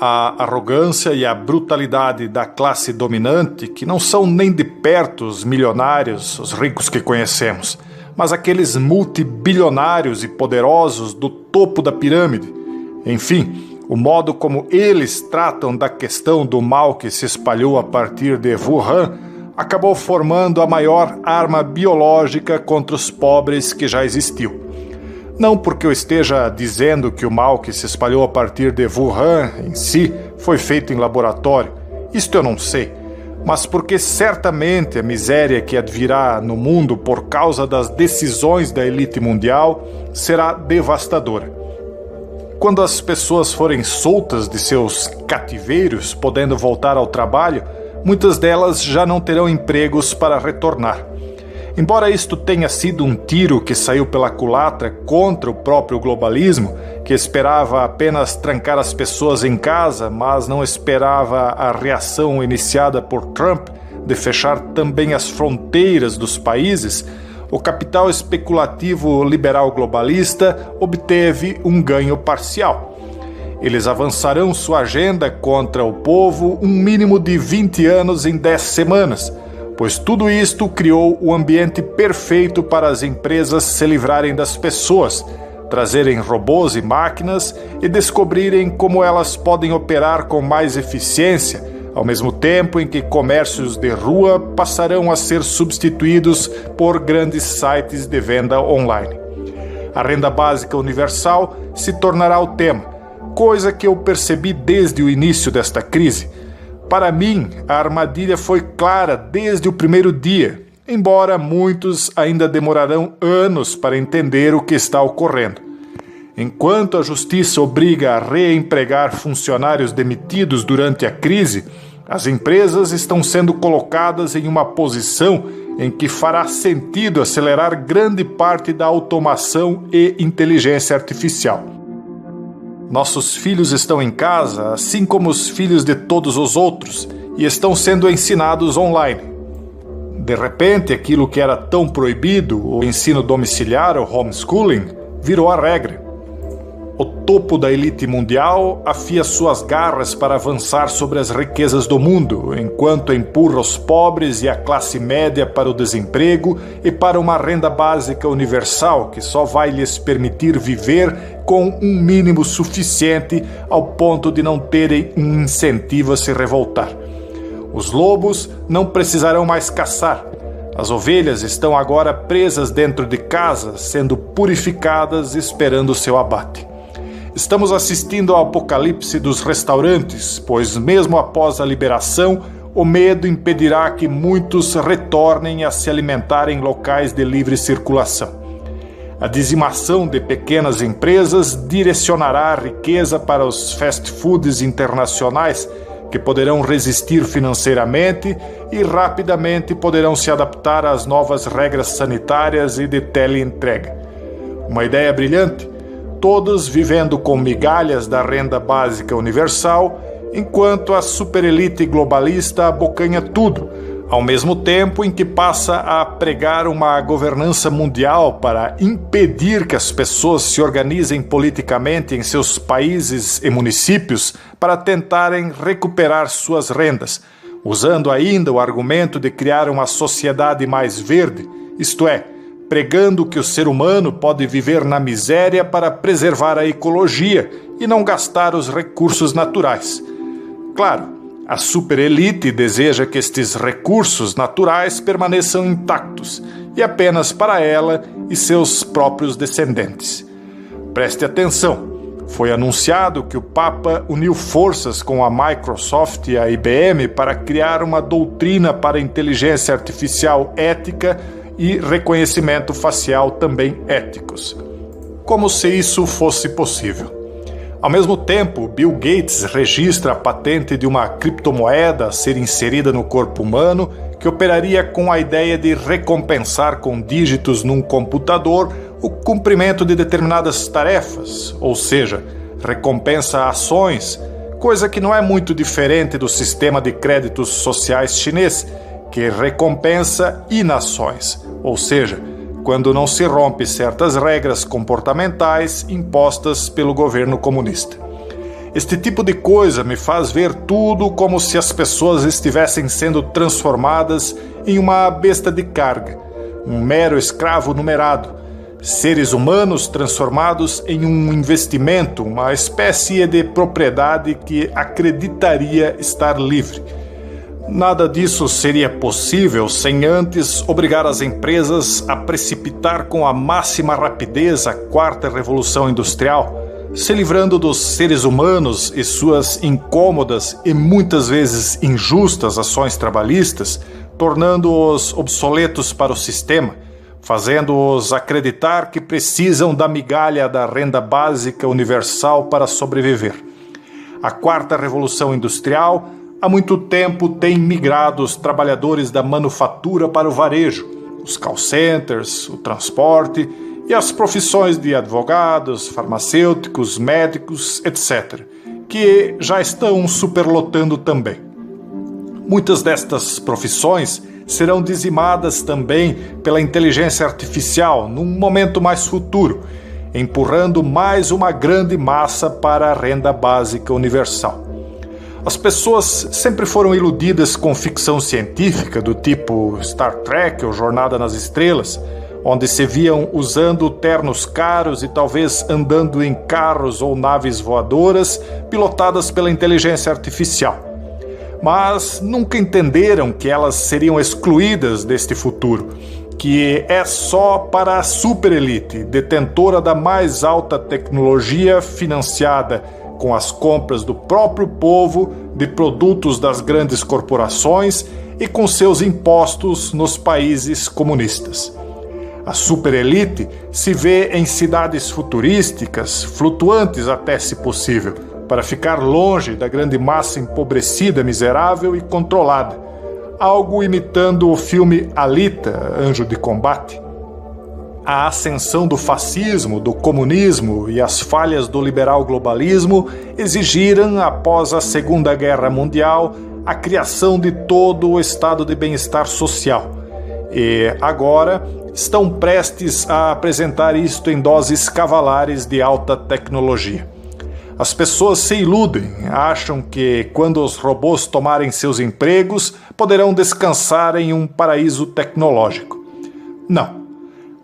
A arrogância e a brutalidade da classe dominante, que não são nem de perto os milionários, os ricos que conhecemos, mas aqueles multibilionários e poderosos do topo da pirâmide. Enfim, o modo como eles tratam da questão do mal que se espalhou a partir de Wuhan acabou formando a maior arma biológica contra os pobres que já existiu. Não porque eu esteja dizendo que o mal que se espalhou a partir de Wuhan em si foi feito em laboratório, isto eu não sei, mas porque certamente a miséria que advirá no mundo por causa das decisões da elite mundial será devastadora. Quando as pessoas forem soltas de seus cativeiros, podendo voltar ao trabalho, muitas delas já não terão empregos para retornar. Embora isto tenha sido um tiro que saiu pela culatra contra o próprio globalismo, que esperava apenas trancar as pessoas em casa, mas não esperava a reação iniciada por Trump de fechar também as fronteiras dos países, o capital especulativo liberal globalista obteve um ganho parcial. Eles avançarão sua agenda contra o povo um mínimo de 20 anos em 10 semanas, pois tudo isto criou o ambiente perfeito para as empresas se livrarem das pessoas, trazerem robôs e máquinas e descobrirem como elas podem operar com mais eficiência, ao mesmo tempo em que comércios de rua passarão a ser substituídos por grandes sites de venda online. A renda básica universal se tornará o tema, coisa que eu percebi desde o início desta crise. Para mim, a armadilha foi clara desde o primeiro dia, embora muitos ainda demorarão anos para entender o que está ocorrendo. Enquanto a justiça obriga a reempregar funcionários demitidos durante a crise, as empresas estão sendo colocadas em uma posição em que fará sentido acelerar grande parte da automação e inteligência artificial. Nossos filhos estão em casa, assim como os filhos de todos os outros, e estão sendo ensinados online. De repente, aquilo que era tão proibido, o ensino domiciliar, o homeschooling, virou a regra. O topo da elite mundial afia suas garras para avançar sobre as riquezas do mundo, enquanto empurra os pobres e a classe média para o desemprego e para uma renda básica universal que só vai lhes permitir viver com um mínimo suficiente ao ponto de não terem um incentivo a se revoltar. Os lobos não precisarão mais caçar. As ovelhas estão agora presas dentro de casa, sendo purificadas, esperando seu abate. Estamos assistindo ao apocalipse dos restaurantes, pois mesmo após a liberação, o medo impedirá que muitos retornem a se alimentar em locais de livre circulação. A dizimação de pequenas empresas direcionará a riqueza para os fast foods internacionais, que poderão resistir financeiramente e rapidamente poderão se adaptar às novas regras sanitárias e de teleentrega. Uma ideia brilhante? Todos vivendo com migalhas da renda básica universal, enquanto a superelite globalista abocanha tudo, ao mesmo tempo em que passa a pregar uma governança mundial para impedir que as pessoas se organizem politicamente em seus países e municípios para tentarem recuperar suas rendas, usando ainda o argumento de criar uma sociedade mais verde, isto é, pregando que o ser humano pode viver na miséria para preservar a ecologia e não gastar os recursos naturais. Claro, a superelite deseja que estes recursos naturais permaneçam intactos e apenas para ela e seus próprios descendentes. Preste atenção, foi anunciado que o Papa uniu forças com a Microsoft e a IBM para criar uma doutrina para inteligência artificial ética e reconhecimento facial também éticos. Como se isso fosse possível. Ao mesmo tempo, Bill Gates registra a patente de uma criptomoeda a ser inserida no corpo humano que operaria com a ideia de recompensar com dígitos num computador o cumprimento de determinadas tarefas, ou seja, recompensa ações, coisa que não é muito diferente do sistema de créditos sociais chinês, que recompensa inações, ou seja, quando não se rompe certas regras comportamentais impostas pelo governo comunista. Este tipo de coisa me faz ver tudo como se as pessoas estivessem sendo transformadas em uma besta de carga, um mero escravo numerado, seres humanos transformados em um investimento, uma espécie de propriedade que acreditaria estar livre. Nada disso seria possível sem antes obrigar as empresas a precipitar com a máxima rapidez a quarta revolução industrial, se livrando dos seres humanos e suas incômodas e muitas vezes injustas ações trabalhistas, tornando-os obsoletos para o sistema, fazendo-os acreditar que precisam da migalha da renda básica universal para sobreviver. A quarta revolução industrial há muito tempo tem migrado os trabalhadores da manufatura para o varejo, os call centers, o transporte e as profissões de advogados, farmacêuticos, médicos, etc., que já estão superlotando também. Muitas destas profissões serão dizimadas também pela inteligência artificial num momento mais futuro, empurrando mais uma grande massa para a renda básica universal. As pessoas sempre foram iludidas com ficção científica do tipo Star Trek ou Jornada nas Estrelas, onde se viam usando ternos caros e talvez andando em carros ou naves voadoras pilotadas pela inteligência artificial. Mas nunca entenderam que elas seriam excluídas deste futuro, que é só para a superelite, detentora da mais alta tecnologia financiada com as compras do próprio povo, de produtos das grandes corporações e com seus impostos nos países comunistas. A superelite se vê em cidades futurísticas, flutuantes até se possível, para ficar longe da grande massa empobrecida, miserável e controlada, algo imitando o filme Alita, Anjo de Combate. A ascensão do fascismo, do comunismo e as falhas do liberal globalismo exigiram, após a Segunda Guerra Mundial, a criação de todo o estado de bem-estar social. E agora estão prestes a apresentar isto em doses cavalares de alta tecnologia. As pessoas se iludem, acham que quando os robôs tomarem seus empregos, poderão descansar em um paraíso tecnológico. Não.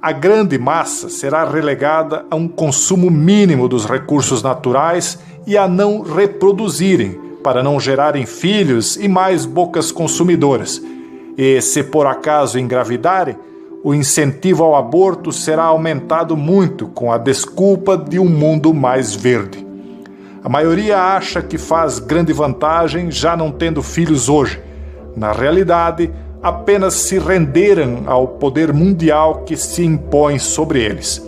A grande massa será relegada a um consumo mínimo dos recursos naturais e a não reproduzirem, para não gerarem filhos e mais bocas consumidoras. E, se por acaso engravidarem, o incentivo ao aborto será aumentado muito com a desculpa de um mundo mais verde. A maioria acha que faz grande vantagem já não tendo filhos hoje. Na realidade, apenas se renderam ao poder mundial que se impõe sobre eles.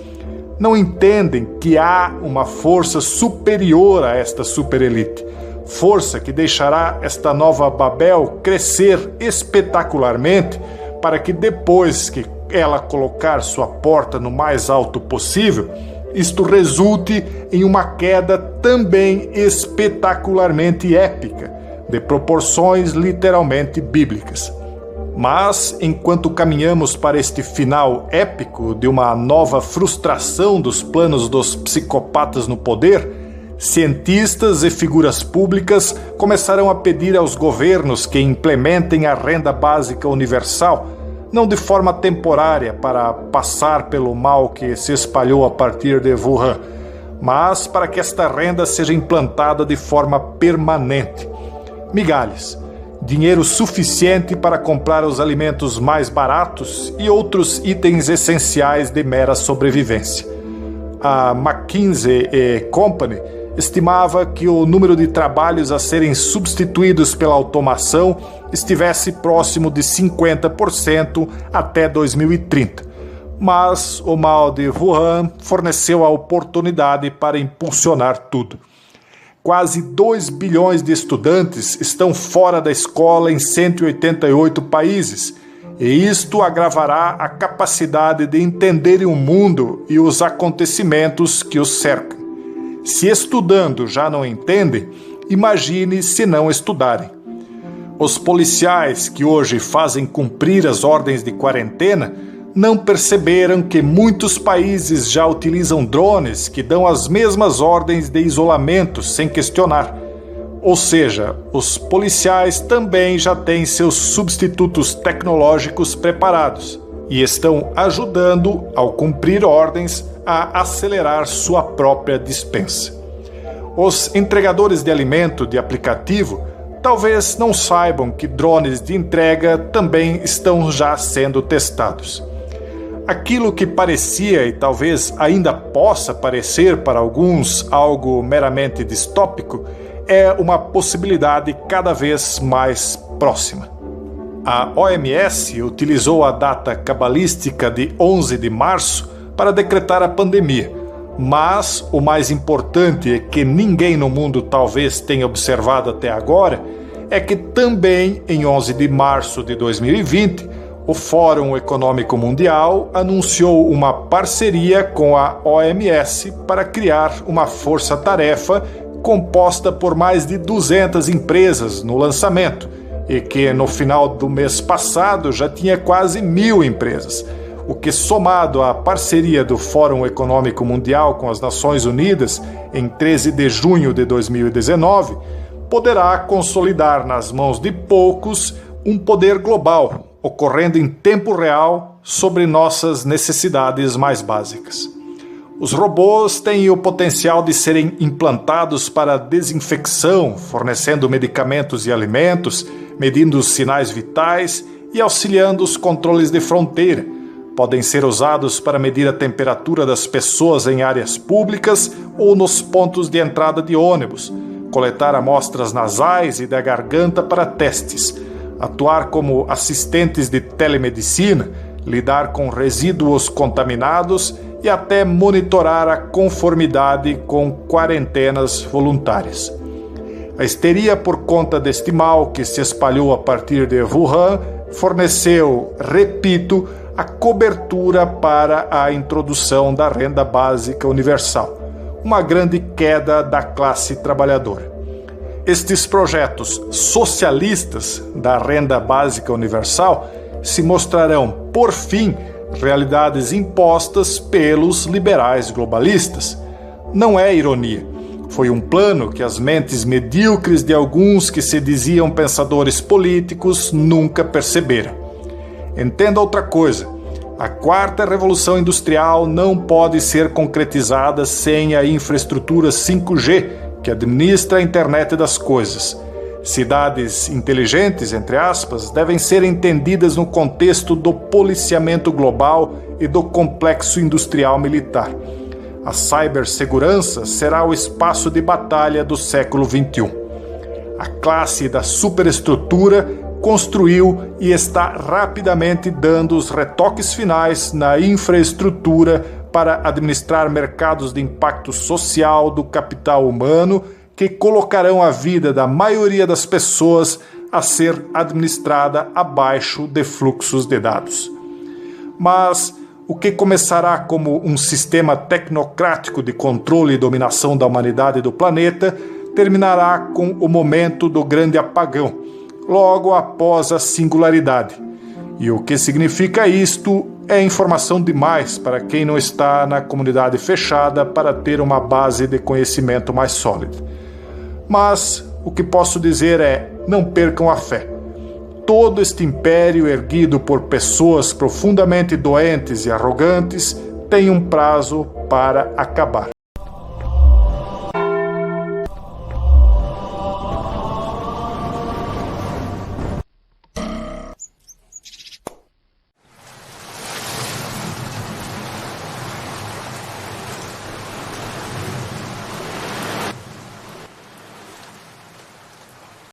Não entendem que há uma força superior a esta superelite, força que deixará esta nova Babel crescer espetacularmente para que depois que ela colocar sua porta no mais alto possível, isto resulte em uma queda também espetacularmente épica, de proporções literalmente bíblicas. Mas, enquanto caminhamos para este final épico de uma nova frustração dos planos dos psicopatas no poder, cientistas e figuras públicas começarão a pedir aos governos que implementem a renda básica universal, não de forma temporária para passar pelo mal que se espalhou a partir de Wuhan, mas para que esta renda seja implantada de forma permanente. Migalhas. Dinheiro suficiente para comprar os alimentos mais baratos e outros itens essenciais de mera sobrevivência. A McKinsey & Company estimava que o número de trabalhos a serem substituídos pela automação estivesse próximo de 50% até 2030. Mas o mal de Wuhan forneceu a oportunidade para impulsionar tudo. Quase 2 bilhões de estudantes estão fora da escola em 188 países, e isto agravará a capacidade de entenderem o mundo e os acontecimentos que os cercam. Se estudando já não entendem, imagine se não estudarem. Os policiais que hoje fazem cumprir as ordens de quarentena não perceberam que muitos países já utilizam drones que dão as mesmas ordens de isolamento sem questionar. Ou seja, os policiais também já têm seus substitutos tecnológicos preparados e estão ajudando, ao cumprir ordens, a acelerar sua própria dispensa. Os entregadores de alimento de aplicativo talvez não saibam que drones de entrega também estão já sendo testados. Aquilo que parecia e talvez ainda possa parecer para alguns algo meramente distópico é uma possibilidade cada vez mais próxima. A OMS utilizou a data cabalística de 11 de março para decretar a pandemia, mas o mais importante é que ninguém no mundo talvez tenha observado até agora é que também em 11 de março de 2020, o Fórum Econômico Mundial anunciou uma parceria com a OMS para criar uma força-tarefa composta por mais de 200 empresas no lançamento, e que no final do mês passado já tinha quase 1.000 empresas, o que, somado à parceria do Fórum Econômico Mundial com as Nações Unidas em 13 de junho de 2019, poderá consolidar nas mãos de poucos um poder global, ocorrendo em tempo real sobre nossas necessidades mais básicas. Os robôs têm o potencial de serem implantados para desinfecção, fornecendo medicamentos e alimentos, medindo os sinais vitais e auxiliando os controles de fronteira. Podem ser usados para medir a temperatura das pessoas em áreas públicas ou nos pontos de entrada de ônibus, coletar amostras nasais e da garganta para testes, atuar como assistentes de telemedicina, lidar com resíduos contaminados e até monitorar a conformidade com quarentenas voluntárias. A histeria por conta deste mal que se espalhou a partir de Wuhan forneceu, repito, a cobertura para a introdução da renda básica universal, uma grande queda da classe trabalhadora. Estes projetos socialistas da renda básica universal se mostrarão, por fim, realidades impostas pelos liberais globalistas. Não é ironia. Foi um plano que as mentes medíocres de alguns que se diziam pensadores políticos nunca perceberam. Entenda outra coisa. A quarta revolução industrial não pode ser concretizada sem a infraestrutura 5G, que administra a internet das coisas. Cidades inteligentes, entre aspas, devem ser entendidas no contexto do policiamento global e do complexo industrial militar. A cibersegurança será o espaço de batalha do século XXI. A classe da superestrutura construiu e está rapidamente dando os retoques finais na infraestrutura para administrar mercados de impacto social do capital humano que colocarão a vida da maioria das pessoas a ser administrada abaixo de fluxos de dados. Mas o que começará como um sistema tecnocrático de controle e dominação da humanidade e do planeta terminará com o momento do grande apagão, logo após a singularidade. E o que significa isto é informação demais para quem não está na comunidade fechada para ter uma base de conhecimento mais sólida. Mas o que posso dizer é: não percam a fé. Todo este império erguido por pessoas profundamente doentes e arrogantes tem um prazo para acabar.